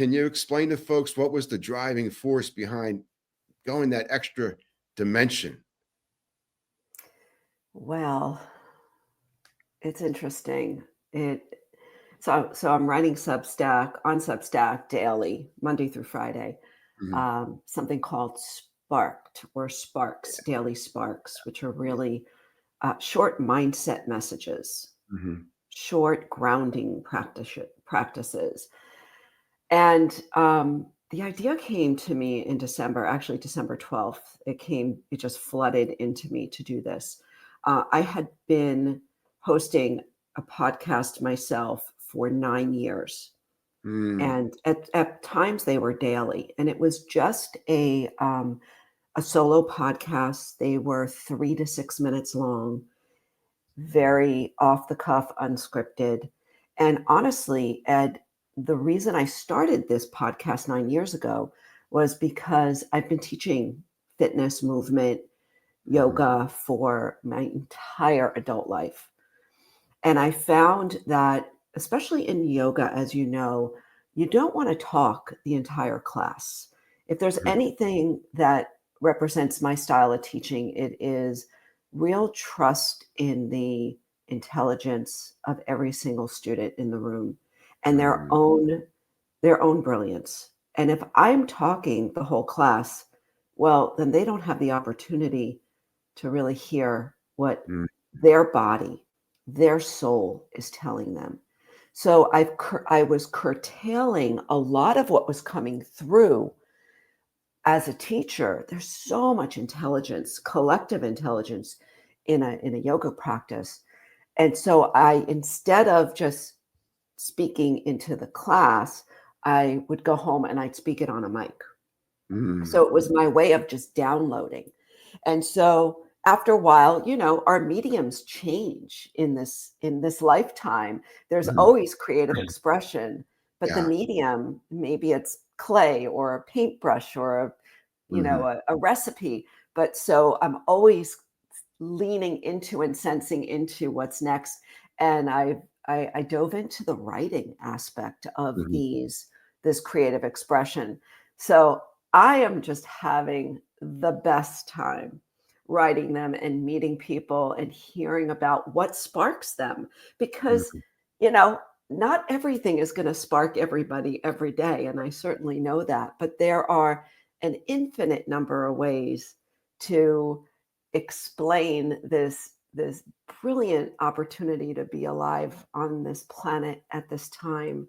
Can you explain to folks what was the driving force behind going that extra dimension? Well, it's interesting. It so I'm writing Substack daily, Monday through Friday. Mhm. Something called Sparked or Sparks, Daily Sparks, which are really short mindset messages, Mhm. short grounding practices. And the idea came to me in December, actually December 12th. It just flooded into me to do this. I had been hosting a podcast myself for 9 years. Mm. And at times they were daily. And it was just a solo podcast. They were 3 to 6 minutes long, very off the cuff, unscripted. And honestly, Ed, the reason I started this podcast 9 years ago was because I've been teaching fitness, movement, Mhm. yoga for my entire adult life. And I found that, especially in yoga, as you know, you don't want to talk the entire class. If there's Mhm. anything that represents my style of teaching, it is real trust in the intelligence of every single student in the room and Mm. their own brilliance. And if I'm talking the whole class, well, then they don't have the opportunity to really hear what Mm. their body, their soul is telling them. So I was curtailing a lot of what was coming through as a teacher. There's so much intelligence, collective intelligence in a yoga practice. And so I, instead of just speaking into the class, I would go home and I'd speak it on a mic. So Mm. it was my way of just downloading. And so after a while, our mediums change in this lifetime. There's Mhm. always creative expression, but the Yeah. medium, maybe it's clay or a paintbrush or Mhm. a recipe. But so I'm always leaning into and sensing into what's next. And I dove into the writing aspect of Mhm. this creative expression. So I am just having the best time writing them and meeting people and hearing about what sparks them because Mhm. you know not everything is going to spark everybody every day, and I certainly know that, but there are an infinite number of ways to explain this brilliant opportunity to be alive on this planet at this time.